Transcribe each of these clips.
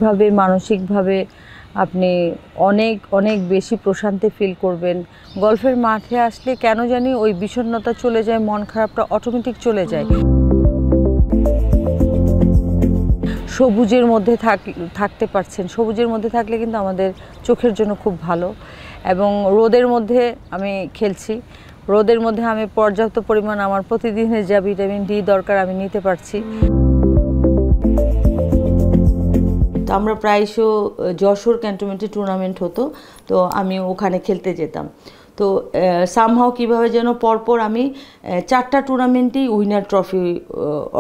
ভাবে মানসিকভাবে আপনি অনেক অনেক বেশি প্রশান্তি ফিল করবেন। গলফের মাঠে আসলে কেন জানি ওই বিষণ্ণতা চলে যায়, মন খারাপটা অটোমেটিক চলে যায়। সবুজের মধ্যে থাকতে পারছেন, সবুজের মধ্যে থাকলে কিন্তু আমাদের চোখের জন্য খুব ভালো। এবং রোদের মধ্যে আমি খেলছি, রোদের মধ্যে আমি পর্যাপ্ত পরিমাণ আমার প্রতিদিনের যা ভিটামিন ডি দরকার আমি নিতে পারছি। তো আমরা প্রায়শ যশোর ক্যান্টনমেন্টে টুর্নামেন্ট হতো, তো আমি ওখানে খেলতে যেতাম। তো সামহাও কীভাবে যেন পরপর আমি 4টা টুর্নামেন্টেই উইনার ট্রফি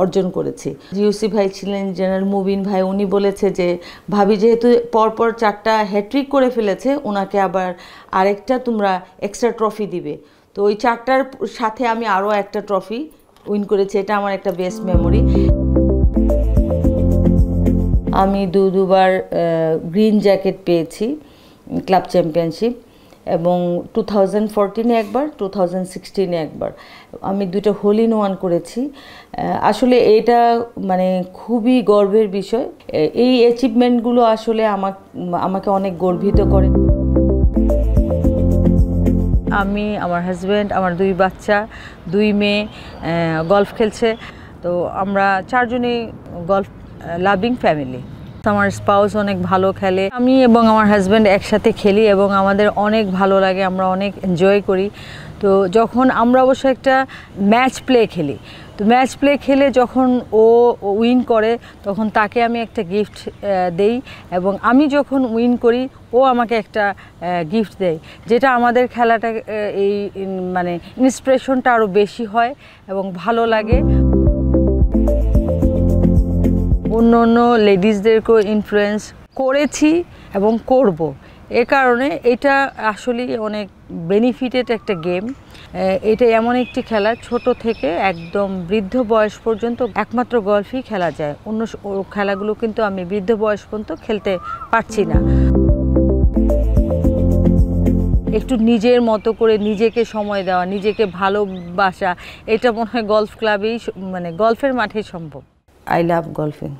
অর্জন করেছি। জিওসি ভাই ছিলেন, জেনারেল মুবিন ভাই, উনি বলেছে যে ভাবি যেহেতু পরপর 4টা হ্যাট্রিক করে ফেলেছে, ওনাকে আবার আরেকটা তোমরা এক্সট্রা ট্রফি দিবে। তো ওই 4টার সাথে আমি আরও একটা ট্রফি উইন করেছি, এটা আমার একটা বেস্ট মেমোরি। আমি দুবার গ্রিন জ্যাকেট পেয়েছি ক্লাব চ্যাম্পিয়নশিপ, এবং 2014-এ একবার, 2016-এ একবার। আমি 2টা হোল ইন ওয়ান করেছি। আসলে এটা মানে খুবই গর্বের বিষয়। এই অ্যাচিভমেন্টগুলো আসলে আমাকে অনেক গর্বিত করে। আমি, আমার হাজব্যান্ড, আমার 2 বাচ্চা, 2 মেয়ে গলফ খেলছে। তো আমরা 4 জনই গলফ লাভিং ফ্যামিলি। আমার স্পাউস অনেক ভালো খেলে, আমি এবং আমার হাজব্যান্ড একসাথে খেলি এবং আমাদের অনেক ভালো লাগে, আমরা অনেক এনজয় করি। তো যখন আমরা অবশ্য একটা ম্যাচ প্লে খেলি, তো ম্যাচ প্লে খেলে যখন ও উইন করে তখন তাকে আমি একটা গিফট দেই, এবং আমি যখন উইন করি ও আমাকে একটা গিফট দেয়, যেটা আমাদের খেলাটা এই মানে ইন্সপিরেশনটা আরও বেশি হয় এবং ভালো লাগে। অন্য অন্য লেডিসদেরকেও ইনফ্লুয়েন্স করেছি এবং করব। এ কারণে এটা আসলেই অনেক বেনিফিটেড একটা গেম। এটা এমন একটি খেলা, ছোট থেকে একদম বৃদ্ধ বয়স পর্যন্ত একমাত্র গলফই খেলা যায়। অন্য খেলাগুলো কিন্তু আমি বৃদ্ধ বয়স পর্যন্ত খেলতে পারছি না। একটু নিজের মতো করে নিজেকে সময় দেওয়া, নিজেকে ভালোবাসা, এটা মনে হয় গলফ ক্লাবেই, মানে গলফের মাঠেই সম্ভব। I love golfing.